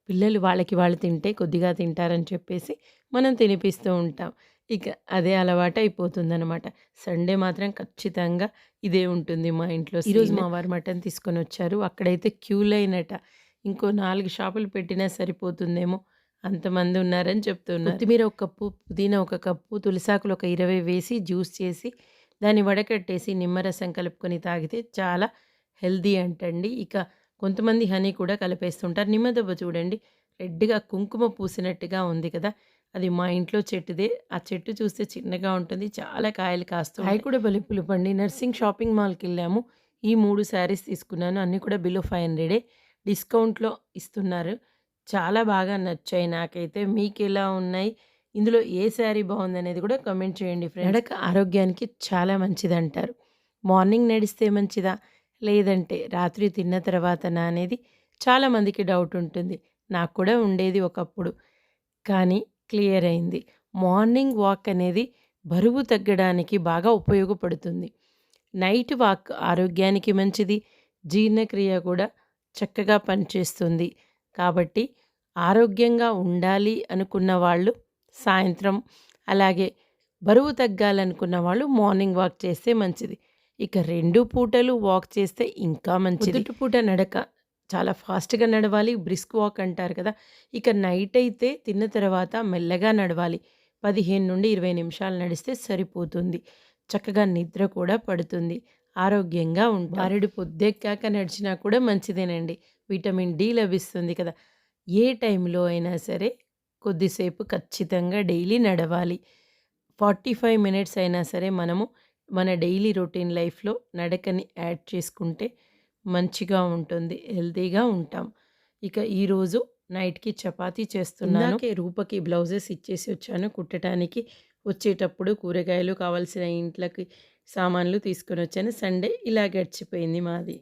పిల్లలు వాళ్ళకి వాళ్ళు తింటే కొద్దిగా తింటారని చెప్పేసి మనం తినిపిస్తూ ఉంటాం. ఇక అదే అలవాటయిపోతుందనమాట. సండే మాత్రం ఖచ్చితంగా ఇదే ఉంటుంది మా ఇంట్లో. ఈరోజు మా వారు మటన్ తీసుకొనొచ్చారు. అక్కడైతే క్యూ లైనట. ఇంకో 4 షాపులు పెట్టినా సరిపోతుందేమో అంతమంది ఉన్నారని చెప్తున్నారు. కొత్తిమీర ఒక కప్పు, పుదీనా ఒక కప్పు, తులసాకులు ఒక 20 వేసి జ్యూస్ చేసి దాన్ని వడకట్టేసి నిమ్మరసం కలుపుకొని తాగితే చాలా హెల్తీ అంటండి. ఇక కొంతమంది హనీ కూడా కలిపేస్తుంటారు. నిమ్మదబ్బ చూడండి రెడ్‌గా కుంకుమ పూసినట్టుగా ఉంది కదా! అది మా ఇంట్లో చెట్టుదే. ఆ చెట్టు చూస్తే చిన్నగా ఉంటుంది. చాలా కాయలు కాస్తాయి. కాయ కూడా భలే పులుపండి. Nursing shopping మాల్‌కెళ్ళాము. ఈ 3 శారీస్ తీసుకున్నాను. అన్నీ కూడా బిలో 500 డిస్కౌంట్‌లో ఇస్తున్నారు. చాలా బాగా నచ్చాయి నాకైతే. మీకెలా ఉన్నాయి? ఇందులో ఏ శారీ బావుందనేది కూడా కామెంట్ చేయండి ఫ్రెండ్స్. నడక ఆరోగ్యానికి చాలా మంచిదంటారు. మార్నింగ్ నడిస్తే మంచిదా? లేదంటే రాత్రి తిన్న తర్వాతనా అనేది చాలామందికి డౌట్ ఉంటుంది. నాకు కూడా ఉండేది ఒకప్పుడు. కానీ క్లియర్ అయింది. మార్నింగ్ వాక్ అనేది బరువు తగ్గడానికి బాగా ఉపయోగపడుతుంది. నైట్ వాక్ ఆరోగ్యానికి మంచిది. జీర్ణక్రియ కూడా చక్కగా పనిచేస్తుంది. కాబట్టి ఆరోగ్యంగా ఉండాలి అనుకున్న వాళ్ళు సాయంత్రం, అలాగే బరువు తగ్గాలనుకున్న వాళ్ళు మార్నింగ్ వాక్ చేస్తే మంచిది. ఇక 2 పూటలు వాక్ చేస్తే ఇంకా మంచిది. పొద్దుటి పూట నడక చాలా ఫాస్ట్‌గా నడవాలి. బ్రిస్క్ వాక్ అంటారు కదా! ఇక నైట్ అయితే తిన్న తర్వాత మెల్లగా నడవాలి. 15-20 నిమిషాలు నడిస్తే సరిపోతుంది. చక్కగా నిద్ర కూడా పడుతుంది. ఆరోగ్యంగా ఉంటాం. బారెడు పొద్దెక్కాక నడిచినా కూడా మంచిదేనండి. విటమిన్ డి లభిస్తుంది కదా! ఏ టైంలో అయినా సరే కొద్దిసేపు ఖచ్చితంగా డైలీ నడవాలి. 45 మినిట్స్ అయినా సరే మనము మన డైలీ రొటీన్ లైఫ్‌లో నడకని యాడ్ చేసుకుంటే మంచిగా ఉంటుంది. హెల్తీగా ఉంటాం. ఇక ఈరోజు నైట్‌కి చపాతీ చేస్తున్నాను. ఇందాకే రూపకి బ్లౌజెస్ ఇచ్చేసి వచ్చాను కుట్టటానికి. వచ్చేటప్పుడు కూరగాయలు కావాల్సిన ఇంట్లోకి సామాన్లు తీసుకొనొచ్చాను. సండే ఇలా గడిచిపోయింది మాది.